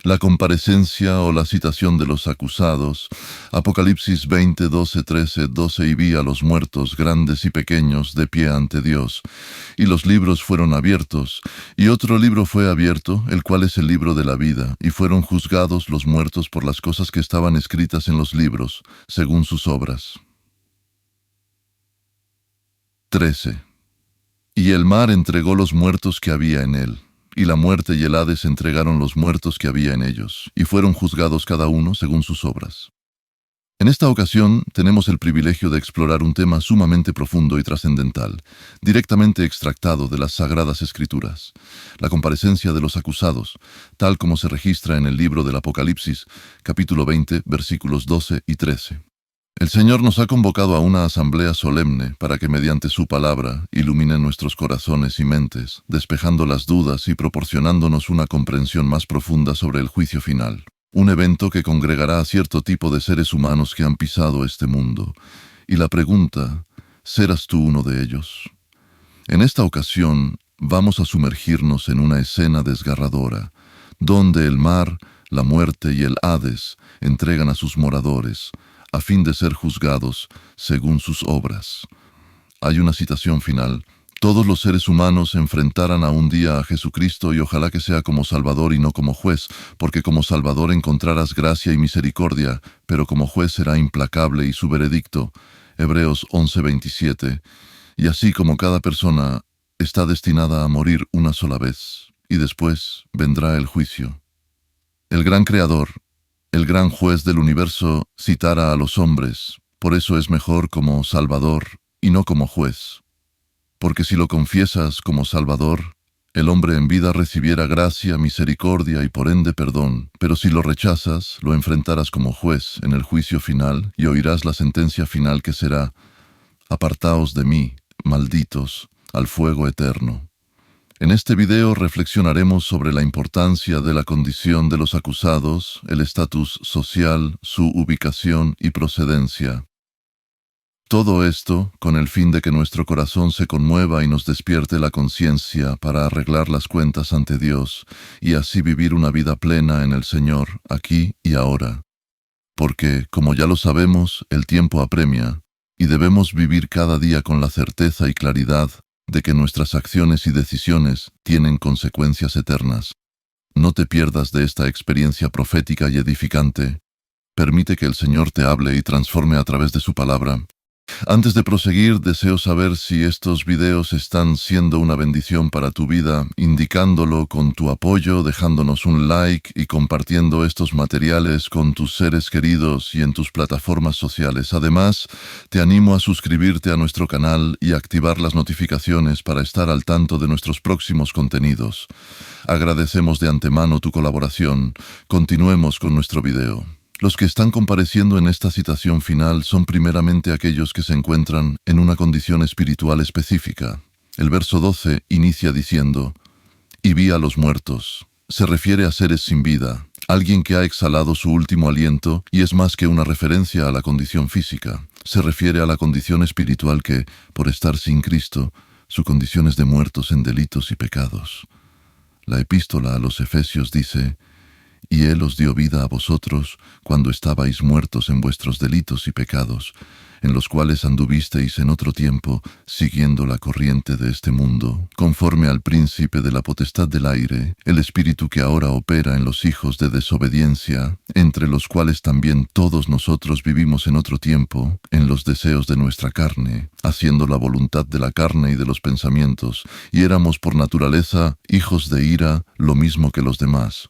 La comparecencia o la citación de los acusados. Apocalipsis 20, 12, 13, 12. Y vi a los muertos, grandes y pequeños, de pie ante Dios. Y los libros fueron abiertos. Y otro libro fue abierto, el cual es el libro de la vida. Y fueron juzgados los muertos por las cosas que estaban escritas en los libros, según sus obras. 13. Y el mar entregó los muertos que había en él. Y la muerte y el Hades entregaron los muertos que había en ellos, y fueron juzgados cada uno según sus obras. En esta ocasión tenemos el privilegio de explorar un tema sumamente profundo y trascendental, directamente extractado de las Sagradas Escrituras, la comparecencia de los acusados, tal como se registra en el libro del Apocalipsis, capítulo 20, versículos 12 y 13. El Señor nos ha convocado a una asamblea solemne para que mediante su palabra ilumine nuestros corazones y mentes, despejando las dudas y proporcionándonos una comprensión más profunda sobre el juicio final. Un evento que congregará a cierto tipo de seres humanos que han pisado este mundo. Y la pregunta, ¿serás tú uno de ellos? En esta ocasión vamos a sumergirnos en una escena desgarradora, donde el mar, la muerte y el Hades entregan a sus moradores, a fin de ser juzgados según sus obras. Hay una citación final. Todos los seres humanos enfrentarán a un día a Jesucristo y ojalá que sea como Salvador y no como juez, porque como Salvador encontrarás gracia y misericordia, pero como juez será implacable y su veredicto. Hebreos 11:27. Y así como cada persona está destinada a morir una sola vez, y después vendrá el juicio. El gran Creador, el gran juez del universo, citará a los hombres, por eso es mejor como Salvador y no como juez. Porque si lo confiesas como Salvador, el hombre en vida recibiera gracia, misericordia y por ende perdón, pero si lo rechazas, lo enfrentarás como juez en el juicio final y oirás la sentencia final que será: apartaos de mí, malditos, al fuego eterno. En este video reflexionaremos sobre la importancia de la condición de los acusados, el estatus social, su ubicación y procedencia. Todo esto con el fin de que nuestro corazón se conmueva y nos despierte la conciencia para arreglar las cuentas ante Dios y así vivir una vida plena en el Señor, aquí y ahora. Porque, como ya lo sabemos, el tiempo apremia y debemos vivir cada día con la certeza y claridad de que nuestras acciones y decisiones tienen consecuencias eternas. No te pierdas de esta experiencia profética y edificante. Permite que el Señor te hable y transforme a través de su palabra. Antes de proseguir, deseo saber si estos videos están siendo una bendición para tu vida, indicándolo con tu apoyo, dejándonos un like y compartiendo estos materiales con tus seres queridos y en tus plataformas sociales. Además, te animo a suscribirte a nuestro canal y activar las notificaciones para estar al tanto de nuestros próximos contenidos. Agradecemos de antemano tu colaboración. Continuemos con nuestro video. Los que están compareciendo en esta citación final son primeramente aquellos que se encuentran en una condición espiritual específica. El verso 12 inicia diciendo: y vi a los muertos. Se refiere a seres sin vida, alguien que ha exhalado su último aliento y es más que una referencia a la condición física. Se refiere a la condición espiritual que, por estar sin Cristo, su condición es de muertos en delitos y pecados. La epístola a los Efesios dice: y Él os dio vida a vosotros cuando estabais muertos en vuestros delitos y pecados, en los cuales anduvisteis en otro tiempo, siguiendo la corriente de este mundo, conforme al príncipe de la potestad del aire, el espíritu que ahora opera en los hijos de desobediencia, entre los cuales también todos nosotros vivimos en otro tiempo, en los deseos de nuestra carne, haciendo la voluntad de la carne y de los pensamientos, y éramos por naturaleza hijos de ira, lo mismo que los demás.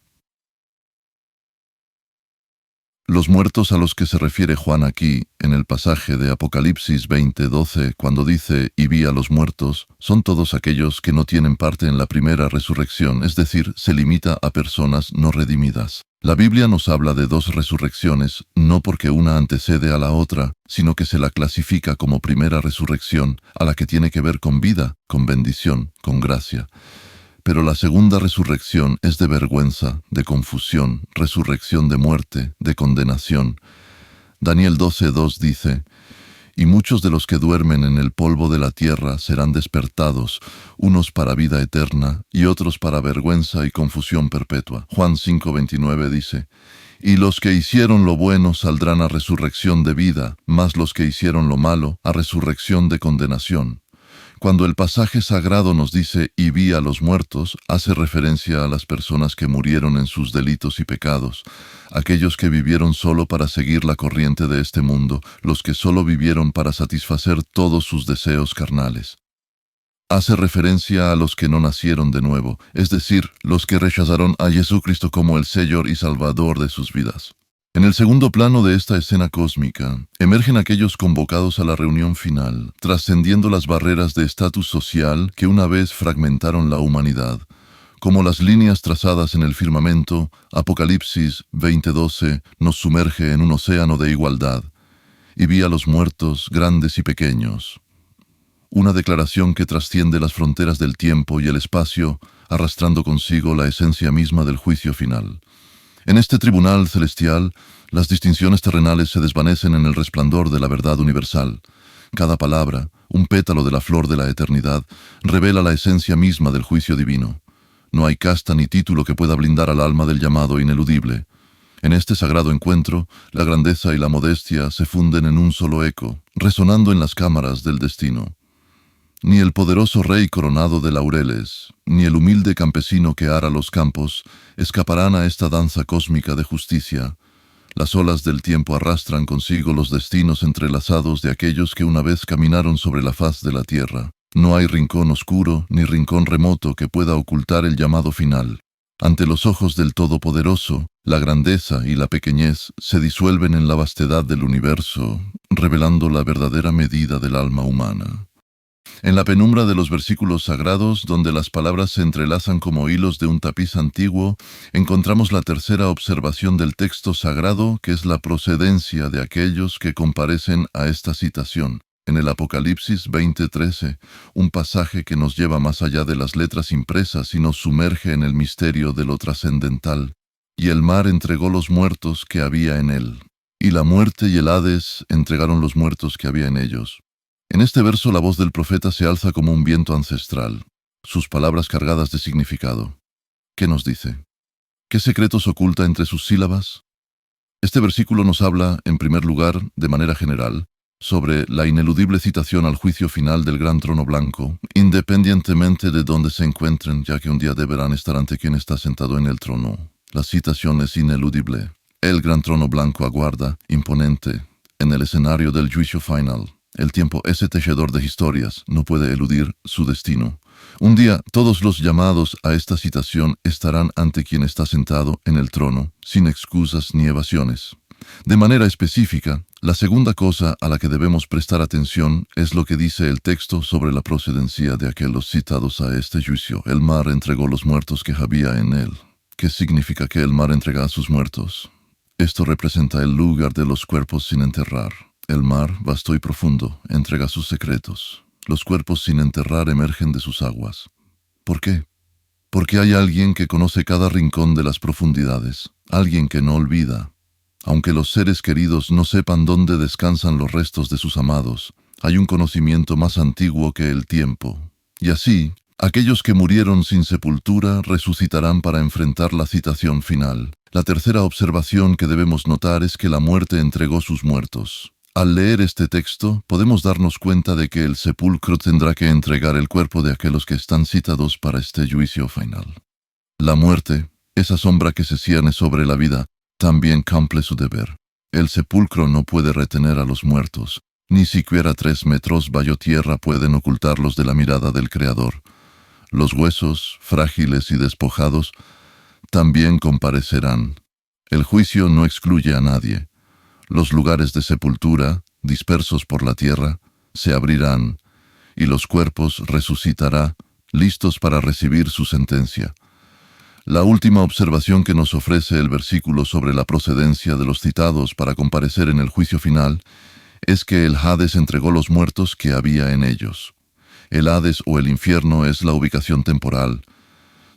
Los muertos a los que se refiere Juan aquí, en el pasaje de Apocalipsis 20:12, cuando dice «y vi a los muertos», son todos aquellos que no tienen parte en la primera resurrección, es decir, se limita a personas no redimidas. La Biblia nos habla de dos resurrecciones, no porque una antecede a la otra, sino que se la clasifica como primera resurrección, a la que tiene que ver con vida, con bendición, con gracia. Pero la segunda resurrección es de vergüenza, de confusión, resurrección de muerte, de condenación. Daniel 12:2 dice: Y muchos de los que duermen en el polvo de la tierra serán despertados, unos para vida eterna y otros para vergüenza y confusión perpetua. Juan 5:29 dice, y los que hicieron lo bueno saldrán a resurrección de vida, mas los que hicieron lo malo a resurrección de condenación. Cuando el pasaje sagrado nos dice «y vi a los muertos», hace referencia a las personas que murieron en sus delitos y pecados, aquellos que vivieron solo para seguir la corriente de este mundo, los que solo vivieron para satisfacer todos sus deseos carnales. Hace referencia a los que no nacieron de nuevo, es decir, los que rechazaron a Jesucristo como el Señor y Salvador de sus vidas. En el segundo plano de esta escena cósmica, emergen aquellos convocados a la reunión final, trascendiendo las barreras de estatus social que una vez fragmentaron la humanidad. Como las líneas trazadas en el firmamento, Apocalipsis 20:12 nos sumerge en un océano de igualdad. Y vi a los muertos, grandes y pequeños. Una declaración que trasciende las fronteras del tiempo y el espacio, arrastrando consigo la esencia misma del juicio final. En este tribunal celestial, las distinciones terrenales se desvanecen en el resplandor de la verdad universal. Cada palabra, un pétalo de la flor de la eternidad, revela la esencia misma del juicio divino. No hay casta ni título que pueda blindar al alma del llamado ineludible. En este sagrado encuentro, la grandeza y la modestia se funden en un solo eco, resonando en las cámaras del destino. Ni el poderoso rey coronado de laureles, ni el humilde campesino que ara los campos, escaparán a esta danza cósmica de justicia. Las olas del tiempo arrastran consigo los destinos entrelazados de aquellos que una vez caminaron sobre la faz de la tierra. No hay rincón oscuro ni rincón remoto que pueda ocultar el llamado final. Ante los ojos del Todopoderoso, la grandeza y la pequeñez se disuelven en la vastedad del universo, revelando la verdadera medida del alma humana. En la penumbra de los versículos sagrados, donde las palabras se entrelazan como hilos de un tapiz antiguo, encontramos la tercera observación del texto sagrado, que es la procedencia de aquellos que comparecen a esta citación. En el Apocalipsis 20:13, un pasaje que nos lleva más allá de las letras impresas y nos sumerge en el misterio de lo trascendental. Y el mar entregó los muertos que había en él, y la muerte y el Hades entregaron los muertos que había en ellos. En este verso la voz del profeta se alza como un viento ancestral, sus palabras cargadas de significado. ¿Qué nos dice? ¿Qué secretos oculta entre sus sílabas? Este versículo nos habla, en primer lugar, de manera general, sobre la ineludible citación al juicio final del gran trono blanco, independientemente de dónde se encuentren, ya que un día deberán estar ante quien está sentado en el trono. La citación es ineludible. El gran trono blanco aguarda, imponente, en el escenario del juicio final. El tiempo, ese tejedor de historias, no puede eludir su destino. Un día, todos los llamados a esta citación estarán ante quien está sentado en el trono, sin excusas ni evasiones. De manera específica, la segunda cosa a la que debemos prestar atención es lo que dice el texto sobre la procedencia de aquellos citados a este juicio. El mar entregó los muertos que había en él. ¿Qué significa que el mar entrega a sus muertos? Esto representa el lugar de los cuerpos sin enterrar. El mar, vasto y profundo, entrega sus secretos. Los cuerpos sin enterrar emergen de sus aguas. ¿Por qué? Porque hay alguien que conoce cada rincón de las profundidades, alguien que no olvida. Aunque los seres queridos no sepan dónde descansan los restos de sus amados, hay un conocimiento más antiguo que el tiempo. Y así, aquellos que murieron sin sepultura resucitarán para enfrentar la citación final. La tercera observación que debemos notar es que la muerte entregó sus muertos. Al leer este texto, podemos darnos cuenta de que el sepulcro tendrá que entregar el cuerpo de aquellos que están citados para este juicio final. La muerte, esa sombra que se cierne sobre la vida, también cumple su deber. El sepulcro no puede retener a los muertos, ni siquiera 3 metros bajo tierra pueden ocultarlos de la mirada del Creador. Los huesos, frágiles y despojados, también comparecerán. El juicio no excluye a nadie. Los lugares de sepultura, dispersos por la tierra, se abrirán, y los cuerpos resucitarán, listos para recibir su sentencia. La última observación que nos ofrece el versículo sobre la procedencia de los citados para comparecer en el juicio final es que el Hades entregó los muertos que había en ellos. El Hades o el infierno es la ubicación temporal,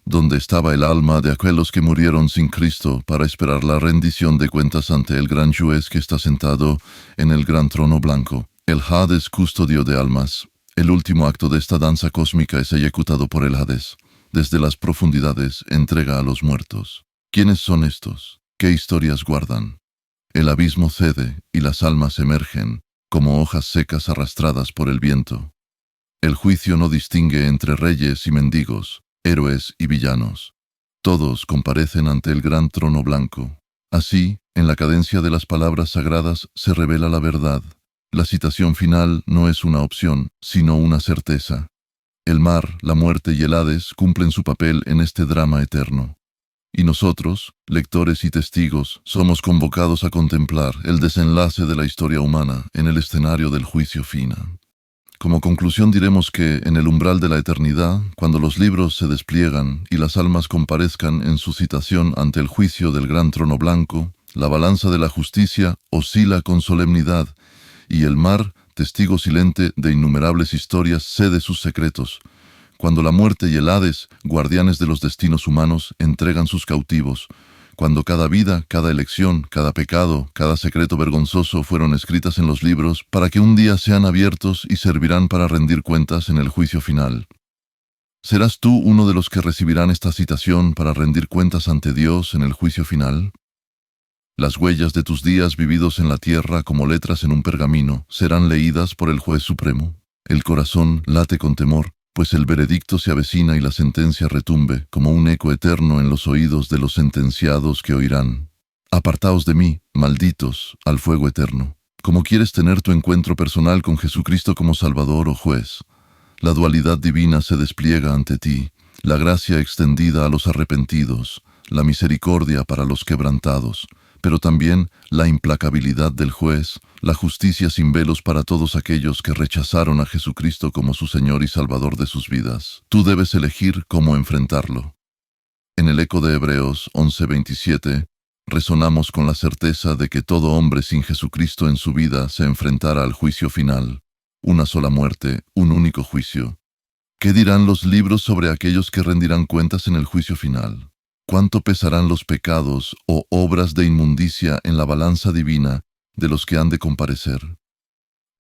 donde estaba el alma de aquellos que murieron sin Cristo para esperar la rendición de cuentas ante el gran juez que está sentado en el gran trono blanco. El Hades, custodio de almas. El último acto de esta danza cósmica es ejecutado por el Hades. Desde las profundidades entrega a los muertos. ¿Quiénes son estos? ¿Qué historias guardan? El abismo cede y las almas emergen, como hojas secas arrastradas por el viento. El juicio no distingue entre reyes y mendigos, héroes y villanos. Todos comparecen ante el gran trono blanco. Así, en la cadencia de las palabras sagradas se revela la verdad. La citación final no es una opción, sino una certeza. El mar, la muerte y el Hades cumplen su papel en este drama eterno. Y nosotros, lectores y testigos, somos convocados a contemplar el desenlace de la historia humana en el escenario del juicio final. Como conclusión diremos que, en el umbral de la eternidad, cuando los libros se despliegan y las almas comparezcan en su citación ante el juicio del gran trono blanco, la balanza de la justicia oscila con solemnidad, y el mar, testigo silente de innumerables historias, cede sus secretos. Cuando la muerte y el Hades, guardianes de los destinos humanos, entregan sus cautivos. Cuando cada vida, cada elección, cada pecado, cada secreto vergonzoso fueron escritas en los libros para que un día sean abiertos y servirán para rendir cuentas en el juicio final. ¿Serás tú uno de los que recibirán esta citación para rendir cuentas ante Dios en el juicio final? Las huellas de tus días vividos en la tierra como letras en un pergamino serán leídas por el juez supremo. El corazón late con temor, pues el veredicto se avecina y la sentencia retumbe como un eco eterno en los oídos de los sentenciados que oirán. Apartaos de mí, malditos, al fuego eterno. ¿Cómo quieres tener tu encuentro personal con Jesucristo como Salvador o juez? La dualidad divina se despliega ante ti, la gracia extendida a los arrepentidos, la misericordia para los quebrantados, pero también la implacabilidad del juez, la justicia sin velos para todos aquellos que rechazaron a Jesucristo como su Señor y Salvador de sus vidas. Tú debes elegir cómo enfrentarlo. En el eco de Hebreos 11:27, resonamos con la certeza de que todo hombre sin Jesucristo en su vida se enfrentará al juicio final. Una sola muerte, un único juicio. ¿Qué dirán los libros sobre aquellos que rendirán cuentas en el juicio final? ¿Cuánto pesarán los pecados o obras de inmundicia en la balanza divina de los que han de comparecer?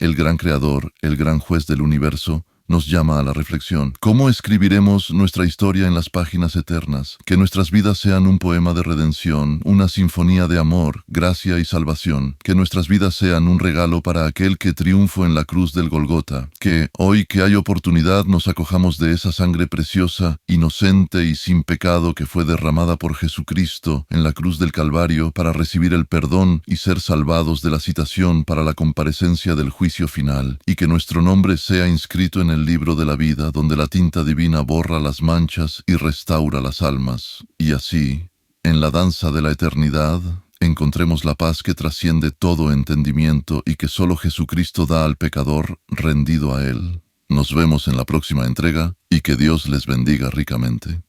El gran Creador, el gran Juez del universo, nos llama a la reflexión. ¿Cómo escribiremos nuestra historia en las páginas eternas? Que nuestras vidas sean un poema de redención, una sinfonía de amor, gracia y salvación. Que nuestras vidas sean un regalo para aquel que triunfó en la cruz del Golgota. Que, hoy que hay oportunidad, nos acojamos de esa sangre preciosa, inocente y sin pecado que fue derramada por Jesucristo en la cruz del Calvario para recibir el perdón y ser salvados de la citación para la comparecencia del juicio final. Y que nuestro nombre sea inscrito en el libro de la vida, donde la tinta divina borra las manchas y restaura las almas. Y así, en la danza de la eternidad, encontremos la paz que trasciende todo entendimiento y que solo Jesucristo da al pecador rendido a Él. Nos vemos en la próxima entrega y que Dios les bendiga ricamente.